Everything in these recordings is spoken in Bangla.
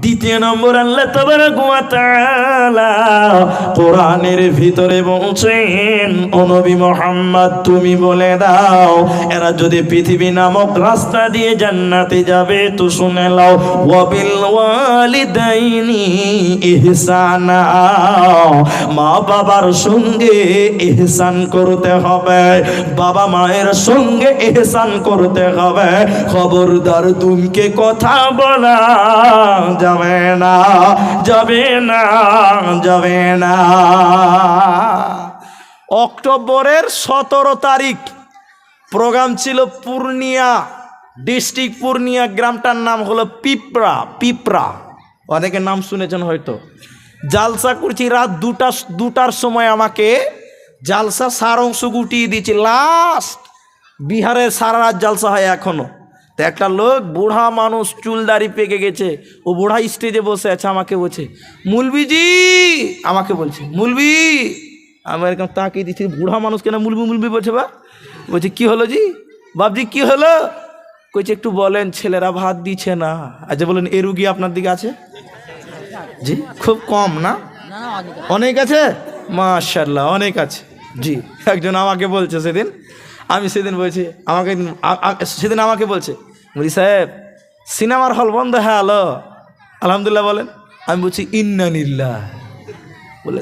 দ্বিতীয় নম্বর, আল্লাহ তাবারক ওয়া তাআলা কোরআনের ভিতরে বলছেন, ও নবী মুহাম্মদ তুমি বলে দাও এরা যদি পৃথিবী নামক রাস্তা দিয়ে জান্নাতে যাবে তো শুনে নাও, ওয়াবিল ওয়ালিদাইনি ইহসানা, মা বাবার সঙ্গে ইহসান করতে হবে, বাবা মায়ের সঙ্গে ইহসান করতে হবে। খবরদার দুমকে কথা বলা যাবে না, যাবে না, যাবে না। অক্টোবরের 17 তারিখ প্রোগ্রাম ছিল পূর্ণিয়া ডিস্ট্রিক্ট, পূর্ণিয়া গ্রামটার নাম হলো পিপরা। পিপরা অনেকের নাম শুনেছেন হয়তো। জালসা করছি রাত 2টার সময়, আমাকে জালসা সার অংশ গুটিয়ে দিয়েছে। লাস্ট বিহারের সারা রাত জালসা হয় এখনো। তো একটা লোক, বুড়া মানুষ, চুল দাড়ি পেকে গেছে, ও বুড়া স্টেজে বসে আছে, আমাকে বলছে মুলবিজি, আমাকে বলছে মুলবি। আমি এরকম তাকিয়ে দিচ্ছি, বুড়া মানুষ কেন মুলবি মুলবি বলছে? বা বলছে কি হলো জি, বাপজি কি হলো? কইছে একটু বলেন, ছেলেরা ভাত দিচ্ছে না। আচ্ছা বলেন, এ রুগী আপনার দিকে আছে? জি খুব কম না, অনেক আছে, মাশাআল্লাহ অনেক আছে। জি একজন আমাকে বলছে সেদিন, আমি সেদিন বলছি আমাকে, সেদিন আমাকে বলছে, বলি সাহেব সিনেমার হল বন্ধ হয়ে আলো, আলহামদুলিল্লাহ বলেন। আমি বলছি ইন্নানিল্লাহ, বলে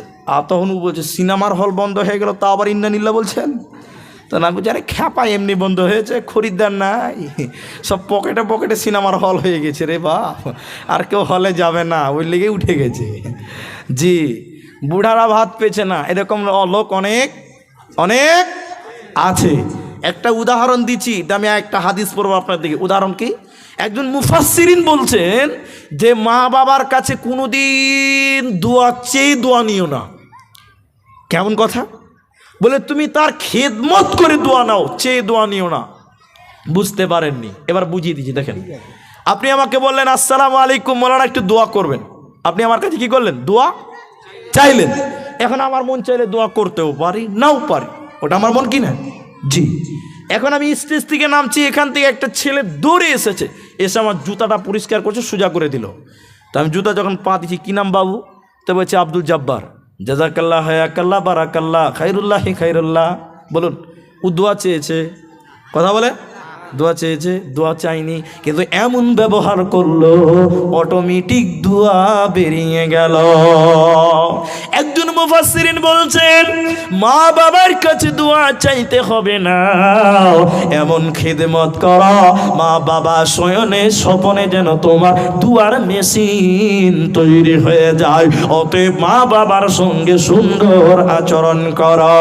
তখন বলছে সিনেমার হল বন্ধ হয়ে গেল, তা আবার ইন্নানিল্লাহ বলছেন? তো না বলছি, আরে খ্যাপা এমনি বন্ধ হয়েছে, খরিদ্দার নাই, সব পকেটে পকেটে সিনেমার হল হয়ে গেছে রে বাপ, আর কেউ হলে যাবে না, ওই লেগে উঠে গেছে। জি বুড়ারা ভাত পেয়েছে না, এরকম লোক অনেক অনেক আছে। একটা উদাহরণ দিচ্ছি, আমি একটা হাদিস পড়বো আপনার দিকে। উদাহরণ কি? একজন মুফাসসিরিন বলছেন যে মা বাবার কাছে কোনোদিন দোয়া চেয়ে দোয়া নিও না। কেমন কথা? বলে তুমি তার খেদমত করে দোয়া নাও, চেয়ে দোয়া নিও না। বুঝতে পারেননি? এবার বুঝিয়ে দিচ্ছি, দেখেন। আপনি আমাকে বললেন আসসালামু আলাইকুম মৌলানা একটু দোয়া করবেন, আপনি আমার কাছে কি করলেন? দোয়া চাইলেন। এখন আমার মন চাইলে দোয়া করতেও পারি, নাও পারি, ওটা আমার মন কি না? জি। এখন আমি স্টেজ থেকে নামছি, এখান থেকে একটা ছেলে দৌড়ে এসেছে, এসে আমার জুতাটা পরিষ্কার করছে, সোজা করে দিল। তো আমি জুতা যখন পা দিচ্ছি, কি নাম বাবু? তো বলছে আব্দুল জব্বার। জাজাকাল্লাহ, হায়াকাল্লাহ, বারাকাল্লাহ, খাইরুল্লাহ, খাইরুল্লাহ। বলুন, ও দোয়া চেয়েছে, কথা বলে দোয়া চেয়েছে, দোয়া চাইনি, কিন্তু এমন ব্যবহার করলো অটোমেটিক দোয়া বেরিয়ে গেল। একজন মুফাসসিরিন বলছেন মা বাবার কাছে দোয়া চাইতে হবে না, এমন খেদমত করো মা বাবা শয়নে স্বপনে যেন তোমার দুয়ার মেশিন তৈরি হয়ে যায়। অতএব মা বাবার সঙ্গে সুন্দর আচরণ করো।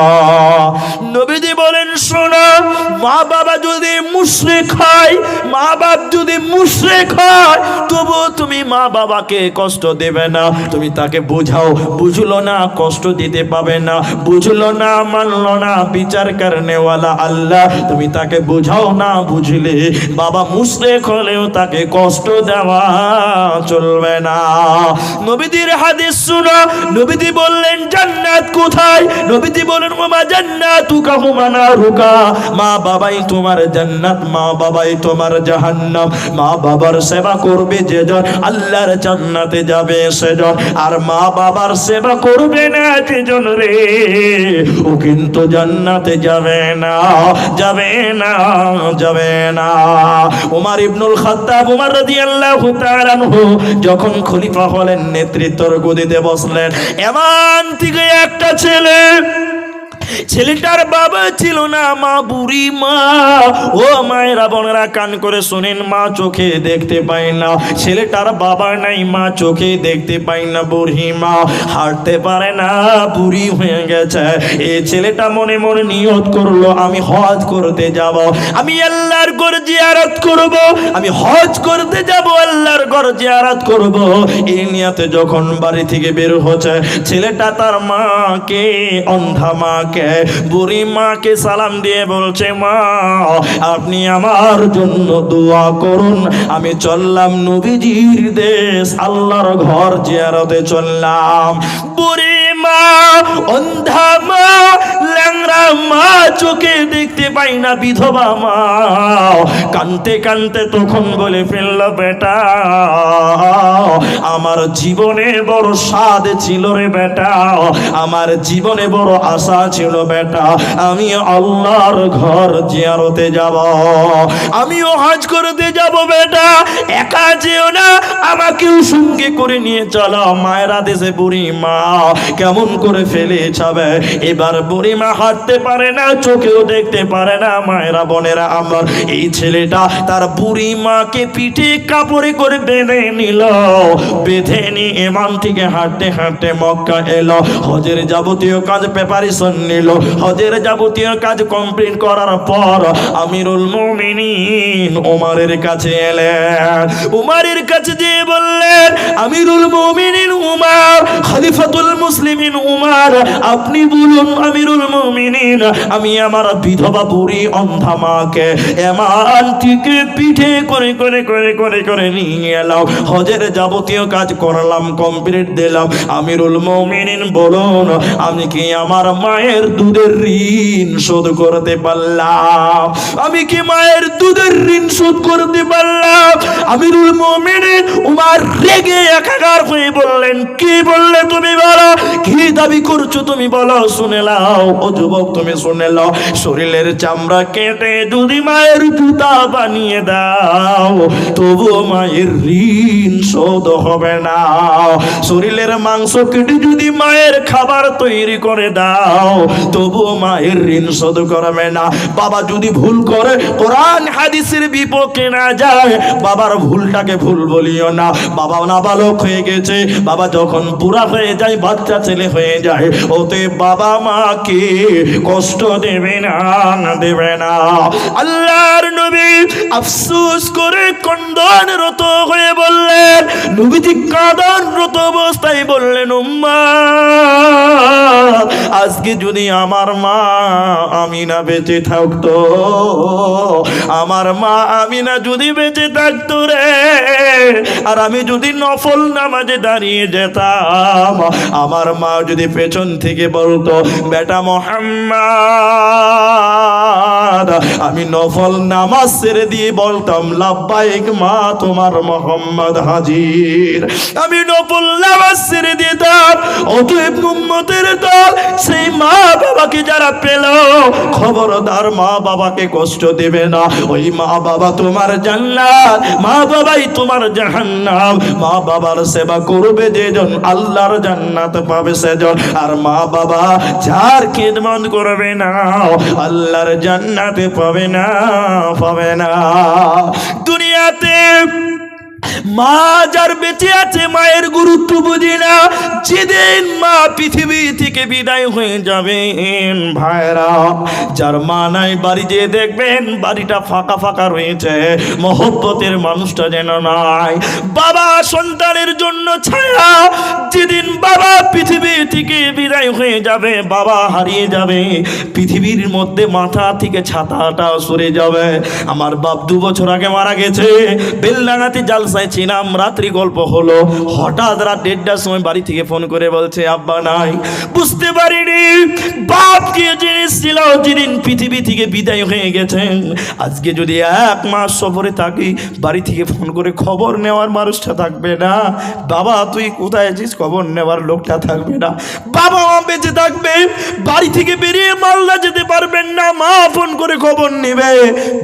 নবীজি বলেন, শোনো, মা বাবা যদি মুশরিক হয়, মা বাপ যদি মুশরিক হয়, তবু তুমি মা বাবাকে কষ্ট দেবে না। তুমি তাকে বোঝাও, বুঝলো না কষ্ট দিতে পাবে না, বুঝলো না মানলো না বিচার করনেওয়ালা আল্লাহ। তুমি তাকে বোঝাও না, বুঝলে বাবা মুশরিক হলেও তাকে কষ্ট দেওয়া চলবে না। নবীজির হাদিস শুনো, নবীজি বললেন জান্নাত কোথায়? নবীজি বলেন ওমা জান্নাতুকা হুমা নারুকা, মা বাবাই তোমার জান্নাত, মা বাবাই তোমার জাহান্নাম। মা বাবার সেবা করবে যেজন আল্লাহর জান্নাতে যাবে সেজন, আর মা বাবার সেবা করবে না যেজন রে, ও কিন্তু জান্নাতে যাবে না, যাবে না, যাবে না। ওমর ইবনুল খাত্তাব, ওমর রাদিয়াল্লাহু তাআলা আনহু যখন খলিফা হলেন, নেতৃত্বের গদিতে বসলেন, এমন থেকে একটা ছেলে, ছেলেটার বাবা ছিল না, মা বুড়ি মা। ও মায়েরা বোনেরা কান করে শোনেন, মা চোখে দেখতে পায় না, ছেলেটার বাবা নাই, মা চোখে দেখতে পায় না, বুড়ি মা হাঁটতে পারে না, বুড়ি হয়ে গেছে। এই ছেলেটা মনে মনে নিয়ত করলো, আমি হজ করতে যাব, আমি আল্লাহর ঘর জিয়ারত করব, আমি হজ করতে যাব, আল্লাহর ঘর জিয়ারত করব। এই নিয়তে যখন বাড়ি থেকে বের হচ্ছে, ছেলেটা তার মাকে, অন্ধা মাকে, বুড়ি মাকে সালাম দিয়ে বলছে, মা আপনি আমার জন্য দোয়া করুন, আমি চললাম নবীজির দেশ, আল্লাহর ঘর জিয়ারতে চললাম। বুড়ি মা, অন্ধা মা, ল্যাংড়া মা, চোখে দেখতে পাই না, বিধবা মা কানতে কানতে তখন বলে ফেলল, বেটা আমার জীবনে বড় স্বাদ ছিল রে বেটা, আমার জীবনে বড় আশা ছিল বেটা, আমি আল্লাহর ঘর জিয়ারতে যাব, আমিও হজ করতে যাব বেটা, একা যেও না, আমাকেও সঙ্গে করে নিয়ে চলো। মায়েরা দেশে বুড়ি মা কেমন করে ফেলে যাবে, এবার বুড়ি মা হাঁটতে পারে না, চোখেও দেখতে পারে না। মায়েরা বোনেরা আমার, এই ছেলেটা তার বুড়ি মাকে পিঠে কাপড়ে করে বেঁধে নিল, বেঁধে নিয়ে এমান থেকে হাঁটতে হাঁটতে মক্কা এলো, হজের যাবতীয় কাজ প্রিপারেশন নিল। হজের যাবতীয় কাজ কমপ্লিট করার পর আমিরুল মুমিনিন উমরের কাছে এলেন। উমরের কাছে যেয়ে বললেন, আমিরুল মুমিনিন উমর, খলিফাতুল মুসলিমিন উমর, আপনি বলুন আমিরুল মুমিনিন, আমি আমার বিধবা বুড়ি অন্ধা মাকে এমান থেকে পিঠে করে করে করে করে করে নিয়ে এলাম, হজের যাবতীয় কাজ করলাম, কমপ্লিট দিলাম। আমিরুল মুমিনিন বলুন, আমি কি আমার মায়ের দুধের ঋণ শোধ করতে পারলাম? আমি কি মায়ের দুধের ঋণ শোধ করতে পারলাম? আমিরুল মুমিনিন উমর রেগে একাকার হয়ে বললেন, কি বললে তুমি বলো, কি দাবি করছো তুমি বলো, শুনে নাও। ও যুবক তুমি শুনে নাও, শরীরের চামড়া কেটে যদি মায়ের জুতা বানিয়ে দাও তবুও মায়ের ঋণ শোধ হবে না। শরীরের মাংস কেটে যদি মায়ের খাবার তৈরি করে দাও তবুও মায়ের ঋণ শোধ করবে না। বাবা যদি ভুল করে, কোরআন হাদিসের বিপক্ষে না যায়, বাবার ভুলটাকে ভুল বলিও না। বাবা নাবালক হয়ে গেছে, বাবা যখন বুড়া হয়ে যায়, বাচ্চা ছেলে হয়ে যায়, ওতে বাবা মাকে কষ্ট দেবে না, দেবে না। আল্লাহর নবী আফসোস করে কন্দনরত হয়ে বললেন, নবীজি কাঁদনরত অবস্থায় বললেন, উম্মাহ, আজকে যদি আমার মা আমিনা বেঁচে থাকতো, আমার মা আমিনা যদি বেঁচে থাকতো রে, আর আমি যদি নফল নামাজে দাঁড়িয়ে যেতাম, আমার মা যদি পেছন থেকে বলতো, বেটা মোহাম্মদ, আমি নফল নামাজ ছেড়ে দিয়ে বলতাম, লাব্বাইক মা, তোমার মোহাম্মদ হাজির। আমি নফল নামাজ ছেড়ে দিতাম। অতএব উম্মতের দল, সেই মা বাবাকে যারা পেল, খবরদার মা বাবাকে কষ্ট দেবে না। ওই মা বাবা তোমার জান্নাত, মা বাবাই তোমার জাহান্নাম। মা বাবার সেবা করবে যেজন, আল্লাহর জান্নাত পাবে সেজন। আর মা বাবা যার খিদমত করবে না, আল্লাহর জান্নাতে পাবে না, পাবে না। দুনিয়াতে মা যার বেঁচে আছে, মায়ের গুরুত্ব বুঝি না। যেদিন মা পৃথিবী থেকে বিদায় হয়ে যাবেন ভাইরা, যার মা নাই, বাড়ি যেয়ে দেখবেন বাড়িটা ফাঁকা ফাঁকা রয়েছে, মহব্বতের মানুষটা যেন নাই। বাবা সন্তানের জন্য ছায়া। যেদিন বাবা পৃথিবী থেকে বিদায় হয়ে যাবে, বাবা হারিয়ে যাবে, পৃথিবীর মধ্যে মাথা থেকে ছাতাটা সরে যাবে। আমার বাপ 2 বছর আগে মারা গেছে, বেলডাঙাতে জালসায় ছিলাম, রাত্রি গল্প হলো, হঠাৎ রাত 1:30টার সময় বাড়ি থেকে ফোন করে বলছে আব্বা নাই। বুঝতে পারিনি বাপ কি জিনিস ছিল। যেদিন পৃথিবী থেকে বিদায় হয়ে গেছেন, আজকে যদি 1 মাস সফরে থাকি, বাড়ি থেকে ফোন করে খবর নেওয়ার মানুষটা থাকবে না। বাবা তুই কোথায় আছিস, খবর নেওয়ার লোকটা থাকবে না। বাবা মা বেঁচে থাকবে, বাড়ি থেকে বেরিয়ে মালদা যেতে পারবেন না, মা ফোন করে খবর নেবে,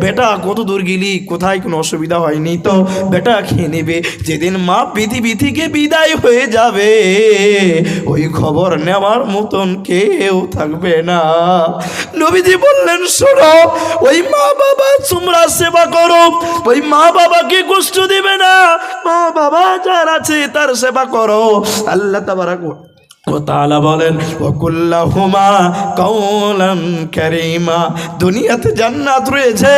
বেটা কত দূর গেলি, কোথায় কোনো অসুবিধা হয়নি তো, বেটা খেয়ে নেবে। যেদিন মা পৃথিবী থেকে বিদায় হয়ে যাবে, ওই খবর নেওয়ার মতন কেউ থাকবে না। নবীজি বললেন, শোনো, ওই মা বাবা তোমরা সেবা করো, ওই মা বাবাকে কষ্ট দিবে না, মা বাবা যার আছে তার সেবা করো। আল্লাহ তাবারাক ওয়া তাআলা বলেন, ওয়াকুল্লাহুমা কাওলান কারীমা। দুনিয়াতে জান্নাত রয়েছে,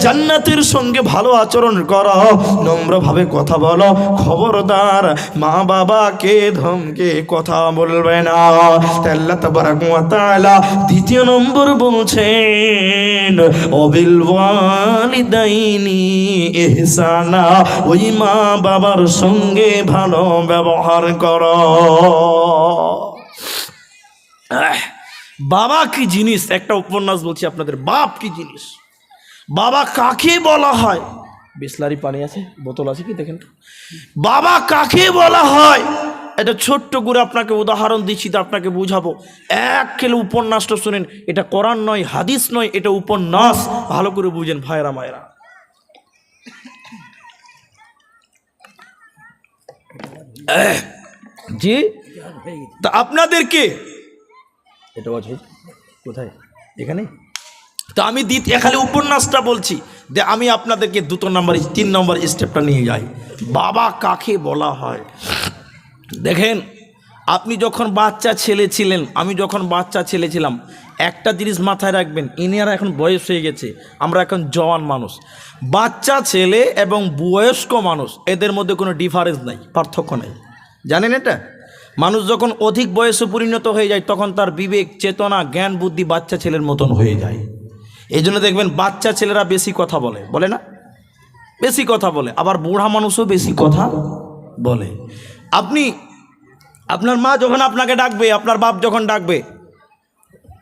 জান্নাতের সঙ্গে ভালো আচরণ করো, নম্রভাবে কথা বলো, খবরদার মা বাবাকে ধমকে কথা বলবে না। আল্লাহ তাবারাক ওয়া তাআলা 2 নম্বর বলছেন, ওয়াবিল ওয়ালিদাইনি ইহসানা, ওই মা বাবার সঙ্গে ভালো ব্যবহার করো। বাবা কি জিনিস, একটা উপন্যাস বলছি আপনাদের, বাপ কি জিনিস, বাবা কাকে বলা হয়, বিসলারি পানি আছে, বোতল আছে কি দেখেন তো। বাবা কাকে বলা হয়? এটা ছোট্ট করে আপনাকে উদাহরণ দিচ্ছি, তো আপনাকে বুঝাবো। এক খেলে উপন্যাসটা শুনেন, এটা কোরআন নয়, হাদিস নয়, এটা উপন্যাস। ভালো করে বুঝেন ভাইরা মায়েরা। জি, তা আপনাদেরকে এটা কোথায়? এখানে। তো আমি খালি উপন্যাসটা বলছি, যে আমি আপনাদেরকে 3 নম্বর স্টেপটা নিয়ে যাই। বাবা কাকে বলা হয়? দেখেন, আপনি যখন বাচ্চা ছেলে ছিলেন, আমি যখন বাচ্চা ছেলে ছিলাম, একটা জিনিস মাথায় রাখবেন, ইনারা এখন বয়স হয়ে গেছে, আমরা এখন জওয়ান মানুষ। বাচ্চা ছেলে এবং বয়স্ক মানুষ, এদের মধ্যে কোনো ডিফারেন্স নাই, পার্থক্য নেই। জানেন এটা? মানুষ যখন অধিক বয়সে পরিণত হয়ে যায়, তখন তার বিবেক, চেতনা, জ্ঞান, বুদ্ধি বাচ্চা ছেলের মতন হয়ে যায়। এই জন্য দেখবেন বাচ্চা ছেলেরা বেশি কথা বলে, বলে না? বেশি কথা বলে। আবার বুড়া মানুষও বেশি কথা বলে। আপনার মা যখন আপনাকে ডাকবে, আপনার বাপ যখন ডাকবে,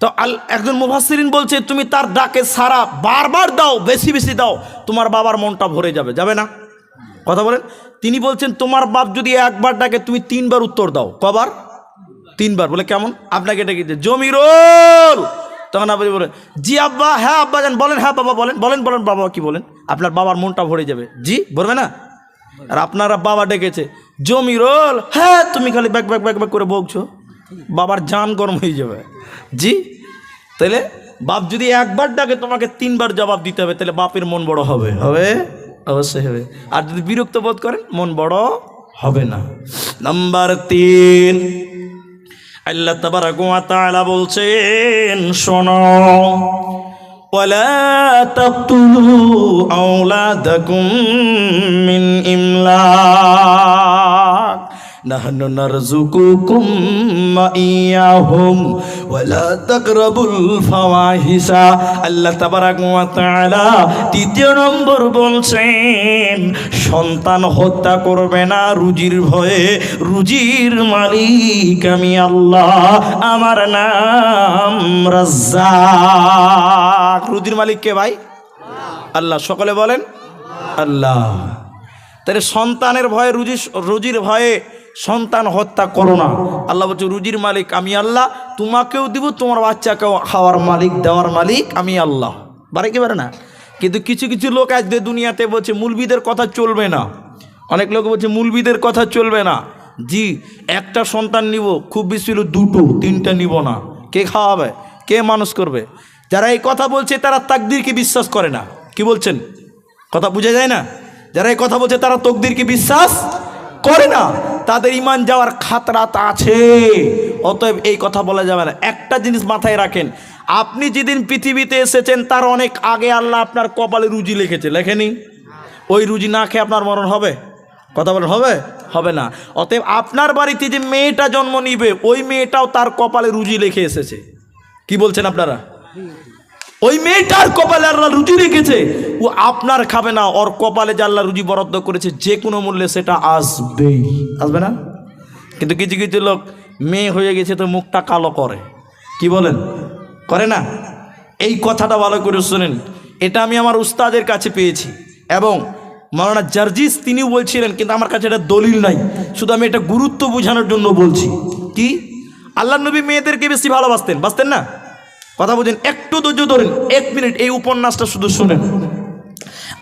তো একজন মুফাসসিরিন বলছে, তুমি তার ডাকে সারা বারবার দাও, বেশি বেশি দাও, তোমার বাবার মনটা ভরে যাবে। যাবে না? কথা বলেন। তিনি বলছেন, তোমার বাপ যদি একবার ডাকে, তুমি 3 বার উত্তর দাও। কবার? 3 বার। বলে কেমন? আপনাকে ডেকেছে জমিরুল, তখন আপনি বলেন জি আব্বা, হ্যাঁ আব্বা জান বলেন, হ্যাঁ বাবা বলেন, বলেন বলেন বাবা কি বলেন। আপনার বাবার মনটা ভরে যাবে। জি বলবে না? আর আপনারা বাবা ডেকেছে জমিরুল, হ্যাঁ, তুমি খালি ব্যাক ব্যাক ব্যাক ব্যাক করে বকছো, বাবার জান গরম হয়ে যাবে। জি, তাহলে বাপ যদি একবার ডাকে, তোমাকে 3 বার জবাব দিতে হবে, তাহলে বাপের মন বড় হবে? হবে, অবশ্যই হবে। আর যদি বিরক্ত বোধ করেন, মন বড় হবে না। নাম্বার 3, আল্লাহ তাবারাক ওয়া তাআলা বলছেন, শোনো, ওয়ালা তাকতুলু আওলাদাকুম মিন ইমলাক নাহনু নারযুকুকুম ওয়া ইয়াহুম ওয়ালা তাকরাবুল ফাওয়াহিসা। আল্লাহ তাবারাক ওয়া তাআলা 3 নম্বর বলছেন, সন্তান হত্যা করবে না রুজির ভয়ে। রুজির মালিক আমি আল্লাহ, আমার নাম রাজ্জাক। রুজির মালিক কে ভাই? আল্লাহ। সকলে বলেন আল্লাহ। তাহলে সন্তানের ভয়ে, রুজির ভয়ে সন্তান হত্যা করো না। আল্লাহ বলছে, রুজির মালিক আমি আল্লাহ, তোমাকেও দিব, তোমার বাচ্চাকেও খাওয়ার মালিক, দেওয়ার মালিক আমি আল্লাহ। বারে কি বারে না? কিন্তু কিছু কিছু লোক আজ দুনিয়াতে বলছে মুলবিদের কথা চলবে না। অনেক লোক বলছে মুলবিদের কথা চলবে না। জি, একটা সন্তান নিব, খুব বেশি হলো 2টো 3টা নিব না। কে খাওয়াবে? কে মানুষ করবে? যারা এই কথা বলছে তারা তাকদীরকে বিশ্বাস করে না। কি বলছেন? কথা বুঝা যায় না? যারা এই কথা বলছে তারা তাকদীরকে বিশ্বাস করে না, তাদের ঈমান যাওয়ার খাতরাত আছে। অতএব এই কথা বলা যাবে না। একটা জিনিস মাথায় রাখেন, আপনি যেদিন পৃথিবীতে এসেছেন তার অনেক আগে আল্লাহ আপনার কপালে রুজি লিখেছে, লেখেনি? ওই রুজি না খেয়ে আপনার মরণ হবে? কথা বলেন হবে? হবে না। অতএব আপনার বাড়িতে যে মেয়েটা জন্ম নিবে, ওই মেয়েটাও তার কপালে রুজি লিখে এসেছে। কি বলছেন আপনারা? ওই মেয়েটার কপালে আল্লাহ রুজি রেখেছে, ও আপনার খাবে না, ওর কপালে যে আল্লাহ রুজি বরাদ্দ করেছে, যে কোনো মূল্যে সেটা আসবেই। আসবে না? কিন্তু কিছু কিছু লোক মেয়ে হয়ে গেছে তো মুখটা কালো করে। কি বলেন? করে না? এই কথাটা ভালো করে শুনেন, এটা আমি আমার উস্তাদের কাছে পেয়েছি, এবং মাওলানা জার্জিস তিনিও বলছিলেন, কিন্তু আমার কাছে এটা দলিল নাই, শুধু আমি এটা গুরুত্ব বোঝানোর জন্য বলছি। কি? আল্লাহ নবী মেয়েদেরকে বেশি ভালোবাসতেন, বাসতেন না? কথা বুঝেন, একটু ধৈর্য ধরেন, 1 মিনিট এই উপন্যাসটা শুধু শুনেন।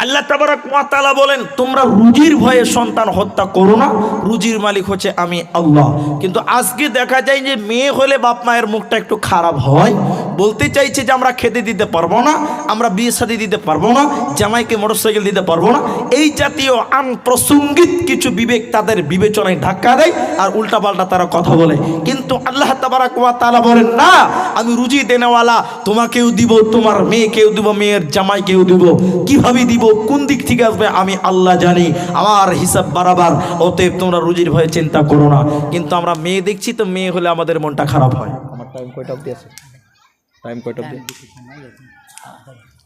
আল্লাহ তাবারাক ওয়া তাআলা বলেন, তোমরা রুজির ভয়ে সন্তান হত্যা করো না, রুজির মালিক হচ্ছে আমি আল্লাহ। কিন্তু আজকে দেখা যায় যে মেয়ে হলে বাপ মায়ের মুখটা একটু খারাপ হয়, বলতে চাইছে যে আমরা খেতে দিতে পারবো না, আমরা বিয়ে শাদী দিতে পারবো না, জামাইকে মোটরসাইকেল দিতে পারবো না। এই জাতীয় আনপ্রাসঙ্গিক কিছু বিবেক তাদের বিবেচনায় ধাক্কা দেয়, আর উল্টাপাল্টা তারা কথা বলে। কিন্তু আল্লাহ তাবারাক ওয়া তাআলা বলেন, না, আমি রুজি দেনেওয়ালা, তোমাকেও দিব, তোমার মেয়েকেও দিব, মেয়ের জামাইকেও দিব। কিভাবে দিব, কোন দিক থেকে আসবে, আমি আল্লাহ জানি, আমার হিসাব বারাবার। অতএব তোমরা রুজির ভয়ে চিন্তা করো না। কিন্তু আমরা মেয়ে দেখছি, তো মেয়ে হলে আমাদের মনটা খারাপ হয়। আমার টাইম কয়টা অবধি আছে? টাইম কয়টা অবধি?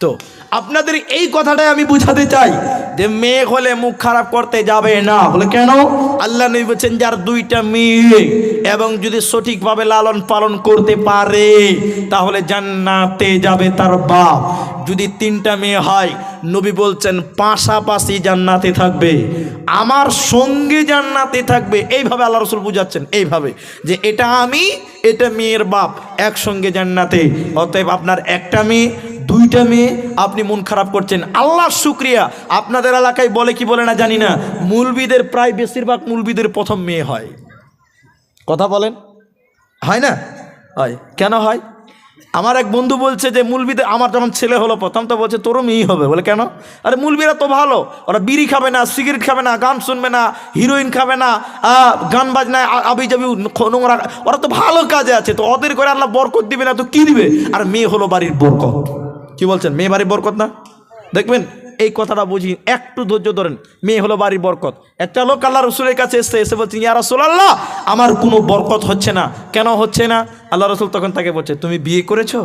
তো আপনাদের এই কথাটাই আমি বুঝাতে চাই যে মেয়ে হলে মুখ খারাপ করতে যাবে না। বলে কেন? আল্লাহ নবী বলেছেন যার দুইটা মেয়ে এবং যদি সঠিকভাবে লালন পালন করতে পারে তাহলে জান্নাতে যাবে তার বাপ। যদি তিনটা মেয়ে হয় নবী বলছেন পাশাপাশি জান্নাতে থাকবে, আমার সঙ্গে জান্নাতে থাকবে। এইভাবে আল্লাহ রাসূল বুঝাচ্ছেন, এইভাবে যে এটা আমি, এটা মেয়ের বাপ, একসঙ্গে জান্নাতে। অতএব আপনার একটা মেয়ে, দুইটা মেয়ে, আপনি মন খারাপ করছেন, আল্লাহর শুকরিয়া। আপনাদের এলাকায় বলে কি বলে না জানি না, মুলবিদের প্রায় বেশিরভাগ মুলবিদের প্রথম মেয়ে হয়। কথা বলেন, হয় না? হয়। কেন হয়? আমার এক বন্ধু বলছে যে মুলবিদের, আমার যখন ছেলে হলো প্রথম তো বলছে তোরও মেয়েই হবে। বলে কেন? আরে মুলবিরা তো ভালো, ওরা বিড়ি খাবে না, সিগারেট খাবে না, গান শুনবে না, হিরোইন খাবে না, গান বাজনায় আবি যাবি নোংরা, ওরা তো ভালো কাজে আছে, তো ওদের করে আল্লাহ বরকত দিবে না তো কি দিবে? আর মেয়ে হলো বাড়ির বরকত। কি বলছেন? মেয়ে বাড়ির বরকত না? দেখবেন এই কথাটা বুঝি, একটু ধৈর্য ধরেন। মেয়ে হলো বাড়ির বরকত। একটা লোক আল্লাহ রসুলের কাছে এসে বলছে ইয়া রাসূলুল্লাহ আমার কোনো বরকত হচ্ছে না। কেন হচ্ছে না? আল্লাহ রসুল তখন তাকে বলছে তুমি বিয়ে করেছো?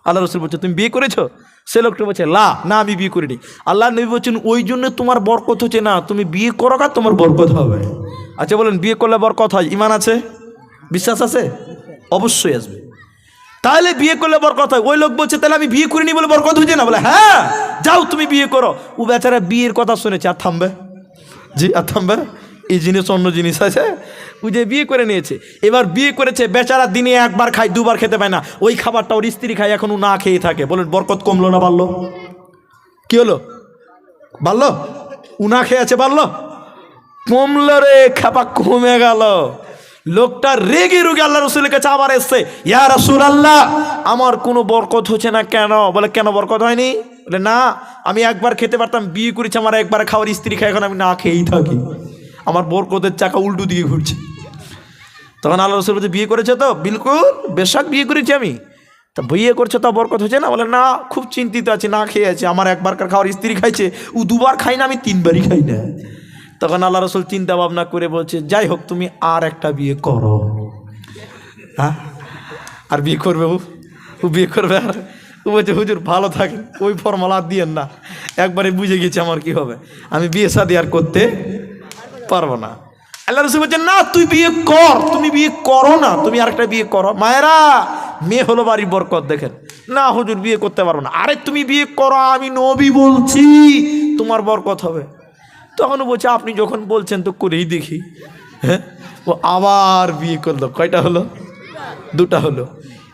আল্লাহ রসুল বলছে তুমি বিয়ে করেছো? সে লোকটা বলছে না আমি বিয়ে করিনি। আল্লাহ নবী বলছেন ওই জন্য তোমার বরকত হচ্ছে না, তুমি বিয়ে করো আর তোমার বরকত হবে। আচ্ছা বলেন, বিয়ে করলে বরকত হয়? ইমান আছে, বিশ্বাস আছে? অবশ্যই আসবে। তাহলে বিয়ে করলে বরকত হয়। ওই লোক বলছে তাহলে আমি বিয়ে করিনি বলে বরকত হচ্ছে না? বলে হ্যাঁ যাও তুমি বিয়ে করো। ও বেচারা বিয়ের কথা শুনেছে, আর থামবে? জি আর থামবে? এই জিনিস অন্য জিনিস আছে। ও যে বিয়ে করে নিয়েছে, এবার বিয়ে করেছে, বেচারা দিনে একবার খায়, দুবার খেতে পায় না, ওই খাবারটা ওর স্ত্রী খায়, এখন ও না খেয়ে থাকে। বলেন বরকত কমলো না বাড়লো? কি হলো? বাড়লো? ও না খেয়ে আছে, বাড়লো? কমলো রে, খাপা কমে গেল। লোকটা রেগে রুগে আল্লাহ রসুলের কাছে আবার এসছে, ইয়া রাসূলুল্লাহ আমার কোনো বরকত হচ্ছে না। কেন? বলে কেন বরকত হয়নি? বলে না আমি একবার খেতে পারতাম, বিয়ে করেছি, আমার একবার খাওয়ার স্ত্রী খায়, এখন আমি না খেয়েই থাকি, আমার বরকতের চাকা উল্টো দিকে ঘুরছে। তখন আল্লাহ রসুল বলছে বিয়ে করেছে তো? বিলকুল বেশক বিয়ে করেছি আমি। তা বিয়ে করছে তা বরকত হচ্ছে না? বলে না খুব চিন্তিত আছি, না খেয়ে আছি, আমার একবারকার খাওয়ার স্ত্রী খাইছে, ও দুবার খাই না, আমি তিনবারই খাই না। তখন আল্লাহ রসুল চিন্তা ভাবনা করে বলছে যাই হোক তুমি আর একটা বিয়ে করো। হ্যাঁ আর বিয়ে করবে? ও বিয়ে করবে। আর ও বলছে হুজুর ভালো থাকেন, ওই ফর্মুলা দিয়েন না, একবারে বুঝে গেছি আমার কি হবে, আমি বিয়ে শাদী আর করতে পারবো না। আল্লাহ রসুল বলছেন না তুই বিয়ে কর, তুমি বিয়ে করো না, তুমি আরেকটা বিয়ে করো। মায়েরা মেয়ে হলো বাড়ির বরকত। দেখেন না হুজুর বিয়ে করতে পারবো না। আরে তুমি বিয়ে করো, আমি নবী বলছি তোমার বরকত হবে। তখন বলছে আপনি যখন বলছেন তো করেই দেখি। হ্যাঁ ও আবার বিয়ে করলো। কয়টা হলো? দুটা হলো।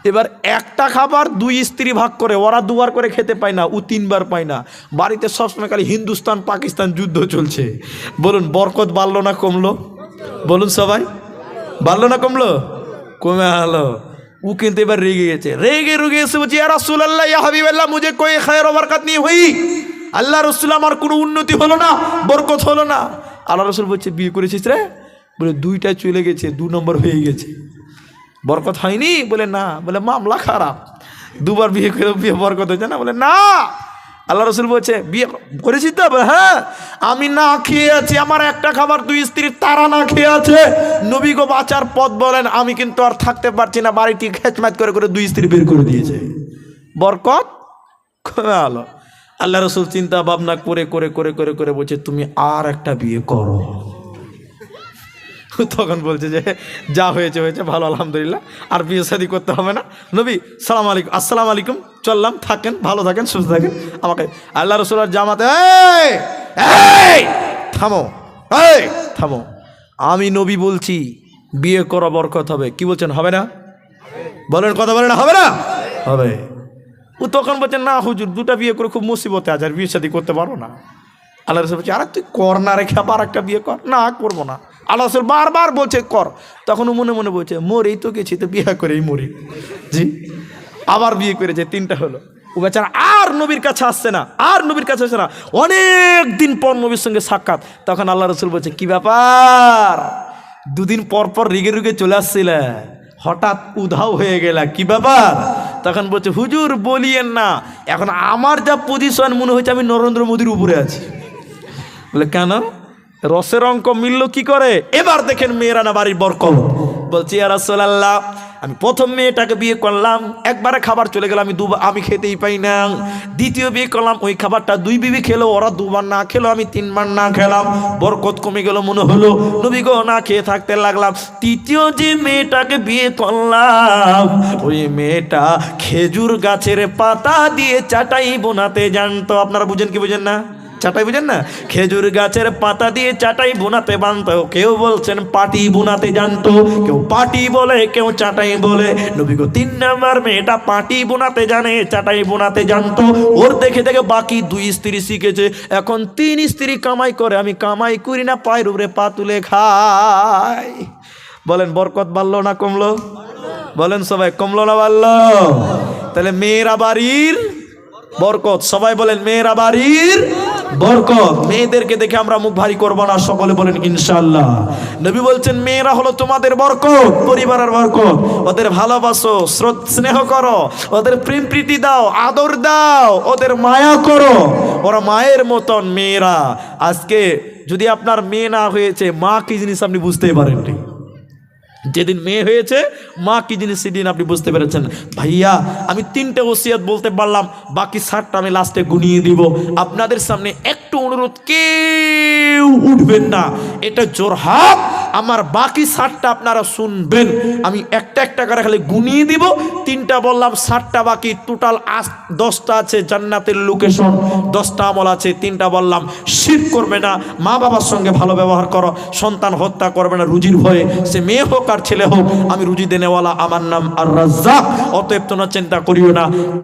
এবার একটা খাবার দুই স্ত্রী ভাগ করে, ওরা দুবার করে খেতে পায় না, ও তিনবার পায় না। বাড়িতে সবসময় খালি হিন্দুস্তান পাকিস্তান যুদ্ধ চলছে। বলুন বরকত বাড়লো না কমলো? বলুন সবাই, বাড়লো না কমলো? কমে আলো। ও কিন্তু এবার রেগে গেছে, রেগে এসে বলছে ইয়া রাসূলুল্লাহ ইয়া হাবিবাল্লাহ মুঝে কোই খায়ের ও বরকত নেই হুই। আল্লাহ রসুল আমার কোনো উন্নতি হলো না, বরকত হলো না। আল্লাহ রসুল বলছে বিয়ে করেছিস রে? বলে দুইটা চলে গেছে, 2 নম্বর হয়ে গেছে, বরকত হয়নি? বলে না। বলে মামলা খারাপ, দুবার বিয়ে করে বিয়ে বরকত হয়েছে না? বলে না। আল্লাহ রসুল বলছে বিয়ে করেছিস তো? হ্যাঁ আমি না খেয়ে আছি, আমার একটা খাবার দুই স্ত্রীর তারা না খেয়ে আছে। নবী গো বাঁচার পথ বলেন, আমি কিন্তু আর থাকতে পারছি না, বাড়িটি খেচমাচ করে করে দুই স্ত্রী বের করে দিয়েছে, বরকত কমে আলো। আল্লাহ রসুল চিন্তা ভাবনা করে করে করে করে করে বলছে তুমি আর একটা বিয়ে করো। তখন বলছে যে যা হয়েছে হয়েছে, ভালো আলহামদুলিল্লাহ, আর বিয়ে শাদী করতে হবে না। নবী সালাম আলাইকুম, আসসালামু আলাইকুম, চললাম, থাকেন, ভালো থাকেন, সুস্থ থাকেন। আমাকে আল্লাহ রসুল আর জামাতে থামো, থামো, আমি নবী বলছি বিয়ে করো বরকত হবে। কি বলছেন হবে না? বলেন কথা বলেন, হবে না? হবে। ও তখন বলছে না হুজুর দুটা বিয়ে করে খুব মুসিবতে আছে, আর বিয়ে শাদী করতে পারবো না। আল্লাহ রসুল বলছে আরে তুই কর না, রেখে আবার একটা বিয়ে কর। না করবো না। আল্লাহ রসুল বারবার বলছে কর। তখন ও মনে মনে বলছে মরেই তো গেছি, তো বিয়ে করেই মরি। জি আবার বিয়ে করেছে, 3টা হলো। ও বেচারা আর নবীর কাছে আসছে না, আর নবীর কাছে আসছে না। অনেক দিন পর নবীর সঙ্গে সাক্ষাৎ। তখন আল্লাহ রসুল বলছে কি ব্যাপার, 2 দিন পর পর রেগে রেগে চলে আসছিলে, হঠাৎ উধাও হয়ে গেলা, কি ব্যাপার? তখন বলছে হুজুর বলিয়েন না, এখন আমার যা পজিশন মনে হচ্ছে আমি নরেন্দ্র মোদীর উপরে আছি। বলে কেন? রসের অঙ্ক মিলল কি করে? এবার দেখেন মেয়েরা না বাড়ির বরকত। বলছি ইয়া রাসূলুল্লাহ আমি প্রথম মেয়েটাকে বিয়ে করলাম, একবারে খাবার চলে গেল, আমি খেতেই পাই না। দ্বিতীয় বিয়ে করলাম, ওই খাবারটা দুই বিবি খেলো, ওরা দুবার না খেলো, আমি তিনবার না খেলাম, বরকত কমে গেল মনে হলো, নবী গো না খেয়ে থাকতে লাগলাম। তৃতীয় যে মেয়েটাকে বিয়ে করলাম, ওই মেয়েটা খেজুর গাছের পাতা দিয়ে চাটাই বোনাতে জানতো। আপনারা বুঝেন কি বুঝেন না? চাটাই বুঝেন না? খেজুর গাছের পাতা দিয়ে চাটাই বোনাতে বানতো। কেউ বলছেন পাটি বোনাতে জানতো, কেউ পাটি বলে, কেউ চাটাই বলে। নবী গো 3 নাম্বার মেয়েটা পাটি বোনাতে জানে, চাটাই বোনাতে জানতো। ওর দেখে দেখে বাকি 2 স্ত্রী শিখেছে, এখন 3 স্ত্রী কামাই করে, আমি কামাই করি না, পায়ের উপরে পা তুলে খাই। বলেন বরকত বাড়লো না কমলো? বলেন সবাই, কমলো না বাড়লো? তাহলে মেয়েরা বাড়ির বরকত, সবাই বলেন মেয়েরা বাড়ির বরকত। মেয়েদেরকে দেখে আমরা মুখ ভারী করবো না, সকলে বলেন ইনশাআল্লাহ। নবী বলছেন মেয়েরা হলো তোমাদের বরকত, পরিবারের বরকত। ওদের ভালোবাসো, স্নেহ করো, ওদের প্রেম প্রীতি দাও, আদর দাও, ওদের মায়া করো, ওরা মায়ের মতন মেয়েরা। আজকে যদি আপনার মেয়ে না হয়েছে, মা কি জিনিস আপনি বুঝতেই পারেননি। যেদিন মেয়ে হয়েছে, মা কি জিনিস সেদিন আপনি বুঝতে পেরেছেন। ভাইয়া আমি 3টে ওসিয়ত বলতে পারলাম, বাকি 7টা আমি লাস্টে গুনিয়ে দিব। আপনাদের সামনে একটু অনুরোধ, কেউ উঠবেন না, এটা জোরহাট। আমার বাকি 7টা আপনারা শুনবেন, আমি একটা একটা করে খালি গুনিয়ে দিব। 3টা বললাম, 7টা বাকি, টোটাল 10টা আছে জান্নাতের লোকেশন, 10টা আমল আছে। 3টা বললাম, শিরক করবে না, মা বাবার সঙ্গে ভালো ব্যবহার করো, সন্তান হত্যা করবে না রুজির ভয়ে, সে মেয়ে হোক আর ছেলে হোক, আমি রুজি দেনেওয়ালা, আমার নাম আর রাজ্জাক, অতএব তোমরা চিন্তা করিও না।